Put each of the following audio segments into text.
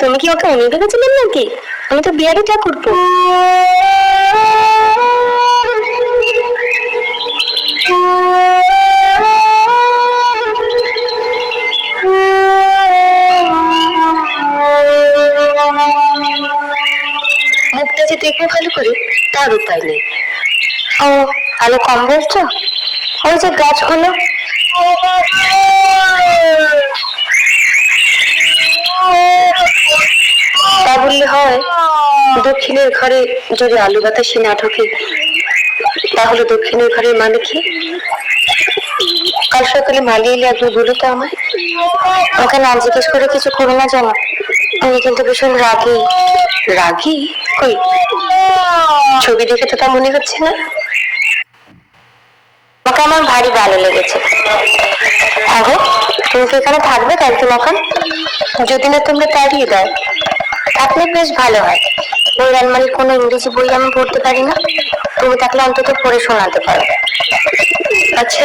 তুমি কি ওকে অন্য ভেবেছিলেন নাকি? আমি তো বিহারি ঠাকুরপো। মুখটা যে দেখবো ভালো করে তার উপায় নেই। ও, আলো কম বলছো? ওই যে গাছগুলো, তা বললে হয়? দক্ষিণের ঘরে যদি আলু বাতাসে না ঢোকে তাহলে দক্ষিণের ঘরের মানে কি? কাল সকালে মালি এলে একবার বলো তো আমায়। ওকে না জিজ্ঞেস করে কিছু করো না জানো, উনি কিন্তু ভীষণ রাগী। রাগী? কই, ছবি দেখে তো তা মনে হচ্ছে না। ওকে আমার ভারী ভালো লেগেছে। আগো, তুমি কি এখানে থাকবে কালকে মকান? যদি না তোমরা তাড়িয়ে দাও। থাকলে বেশ ভালো হয়। ওই আলমারির কোনো ইংরেজি বই আমি পড়তে পারি না, তুমি থাকলে অন্তত পড়ে শোনাতে পারো। আচ্ছা,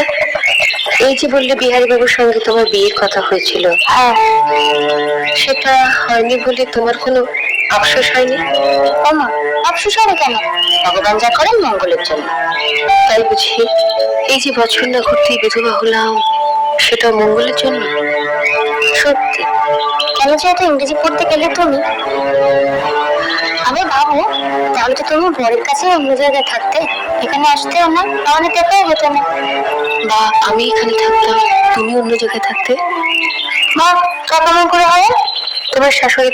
এই যে বললে বিহারী বাবুর সঙ্গে তোমার বিয়ের কথা হয়েছিল, হ্যাঁ, সেটা হয়নি বলে তোমার কোনো আফসোস হয়নি? ওমা, আফসোস হবে কেন? ভগবান যা করেন মঙ্গলের জন্য। তাই বুঝি এই যে বছর না ঘুরতেই বিধবা হলাম, সেটা মঙ্গলের জন্য? সত্যি? কেন যে এত ইংরেজি পড়তে গেলে তুমি? আমি ভাবো তাহলে তো তুমি বরের কাছে অন্য জায়গায় থাকতে, এখানে আসতেও না, আমাদের দেখাও হতো না। বা আমি এখানে থাকতাম, তুমি অন্য জায়গায় থাকতে। মা, তা কেমন করে হয়? তোমার শাশুড়ি